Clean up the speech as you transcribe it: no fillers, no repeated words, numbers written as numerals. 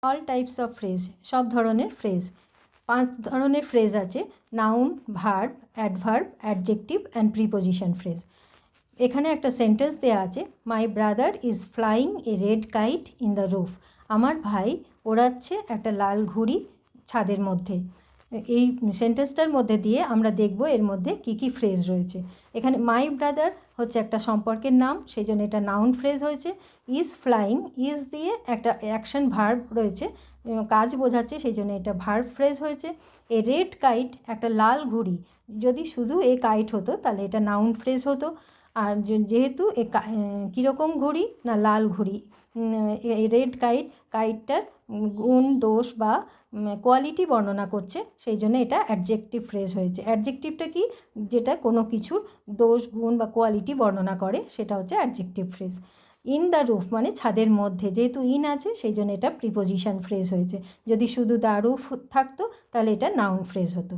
All types of phrase, সব ধরনের phrase. 5 ধরনের ফ্রেজ আছে: noun, verb, adverb, adjective and preposition phrase. এখানে একটা সেন্টেন্স দেওয়া আছে, my brother is flying a red kite in the roof. আমার ভাই ওড়াচ্ছে একটা লাল ঘুড়ি ছাদের মধ্যে। এই সেন্টেন্সটার মধ্যে দিয়ে আমরা দেখব এর মধ্যে কী কী ফ্রেজ রয়েছে। এখানে মাই ব্রাদার হচ্ছে একটা সম্পর্কের নাম, সেই জন্য এটা নাউন ফ্রেজ হয়েছে। ইজ ফ্লাইং, ইজ দিয়ে একটা অ্যাকশন ভার্ব রয়েছে, কাজ বোঝাচ্ছে, সেই জন্য এটা ভার্ব ফ্রেজ হয়েছে। এ রেড কাইট, একটা লাল ঘুড়ি, যদি শুধু এ কাইট হতো তাহলে এটা নাউন ফ্রেজ হতো। আর যেহেতু কীরকম ঘুড়ি না লাল ঘুড়ি, রেড কাইট, কাইটটার গুণ দোষ বা কোয়ালিটি বর্ণনা করছে, সেই জন্য এটা অ্যাডজেক্টিভ ফ্রেজ হয়েছে। অ্যাডজেক্টিভটা কি, যেটা কোনো কিছুর দোষ গুণ বা কোয়ালিটি বর্ণনা করে, সেটা হচ্ছে adjective phrase. In the roof মানে ছাদের মধ্যে, যেহেতু ইন আছে সেই জন্য এটা প্রিপোজিশন ফ্রেজ হয়েছে। যদি শুধু দ্য রুফ থাকতো তাহলে এটা নাউন ফ্রেজ হতো।